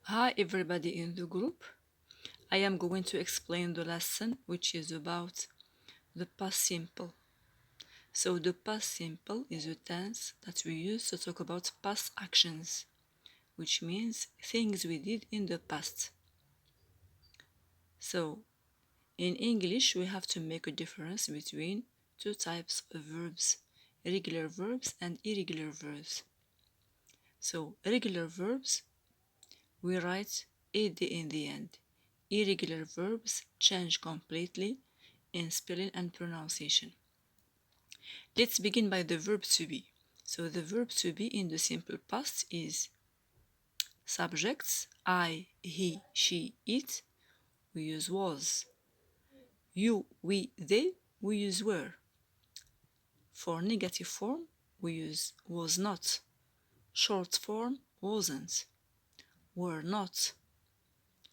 Hi everybody in the group. I am going to explain the lesson which is about the past simple. So the past simple is a tense that we use to talk about past actions, which means things we did in the past. So in English we have to make a difference between two types of verbs, regular verbs and irregular verbs. So regular verbs we write ed in the end. Irregular verbs change completely in spelling and pronunciation. Let's begin by the verb to be. So the verb to be in the simple past is subjects I, he, she, it. We use was. You, we, they. We use were. For negative form, we use was not. Short form, wasn't. Were not.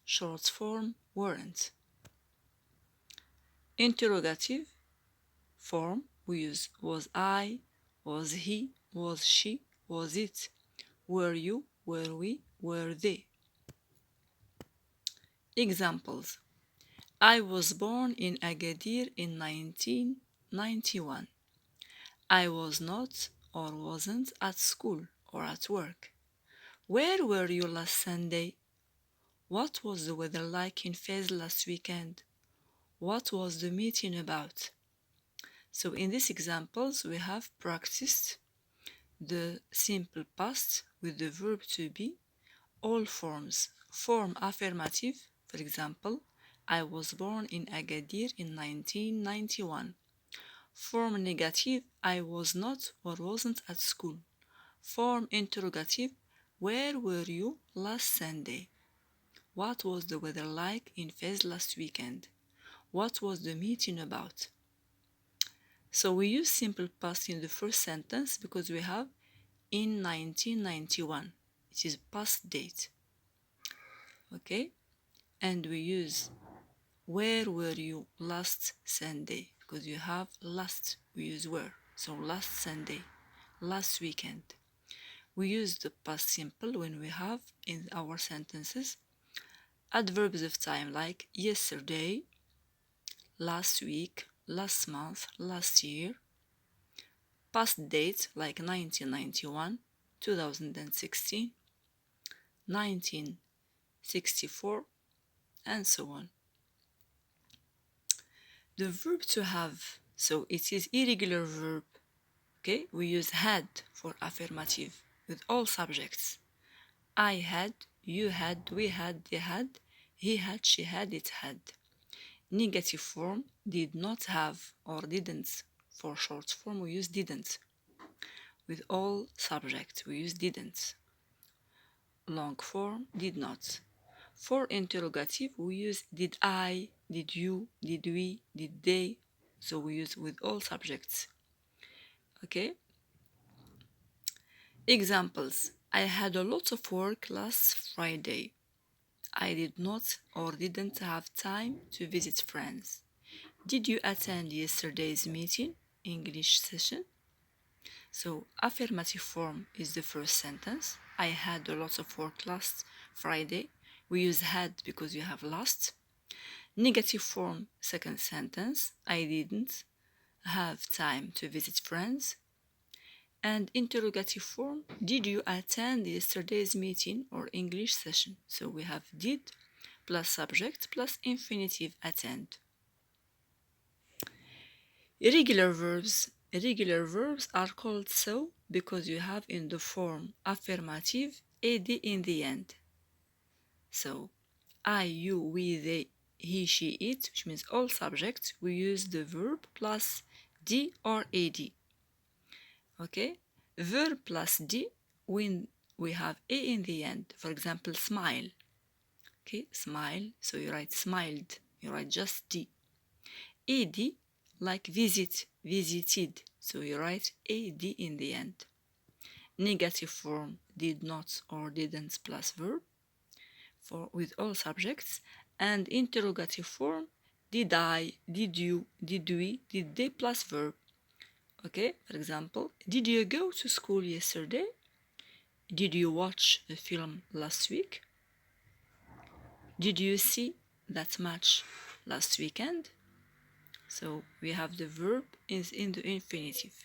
Short form, weren't. Interrogative form, we use was I, was he, was she, was it, were you, were we, were they. Examples: I was born in Agadir in 1991. I was not or wasn't at school or at work. Where were you last Sunday? What was the weather like in Fez last weekend? What was the meeting about? So in these examples, we have practiced the simple past with the verb to be, all forms. Form affirmative, for example, I was born in Agadir in 1991. Form negative, I was not or wasn't at school. Form interrogative, where were you last Sunday? What was the weather like in Fez last weekend? What was the meeting about? So we use simple past in the first sentence because we have in 1991. It is past date. Okay? And we use where were you last Sunday? Because you have last, we use were. So last Sunday, last weekend. We use the past simple when we have in our sentences adverbs of time like yesterday, last week, last month, last year. Past dates like 1991, 2016, 1964, and so on. The verb to have, so it is irregular verb. Okay, we use had for affirmative with all subjects. I had, you had, we had, they had, he had, she had, it had. Negative form, did not have or didn't. For short form, we use didn't. With all subjects, we use didn't. Long form, did not. For interrogative, we use did I, did you, did we, did they. So we use with all subjects. Okay? Examples: I had a lot of work last Friday. I did not or didn't have time to visit friends. Did you attend yesterday's meeting? English session. So affirmative form is the first sentence. I had a lot of work last Friday. We use had because you have last. Negative form, second sentence. I didn't have time to visit friends. And interrogative form, did you attend yesterday's meeting or English session? So we have did plus subject plus infinitive attend. Irregular verbs. Irregular verbs are called so because you have in the form affirmative ed in the end. So I, you, we, they, he, she, it, which means all subjects, we use the verb plus d or ad. Okay? Verb plus d when we have a in the end. For example, smile. Okay, smile. So you write smiled. You write just d. Ad like visit, visited. So you write ad in the end. Negative form, did not or didn't plus verb for with all subjects. And interrogative form, did I, did you, did we, did they plus verb. Okay, for example, did you go to school yesterday? Did you watch a film last week? Did you see that match last weekend? So we have the verb is in the infinitive.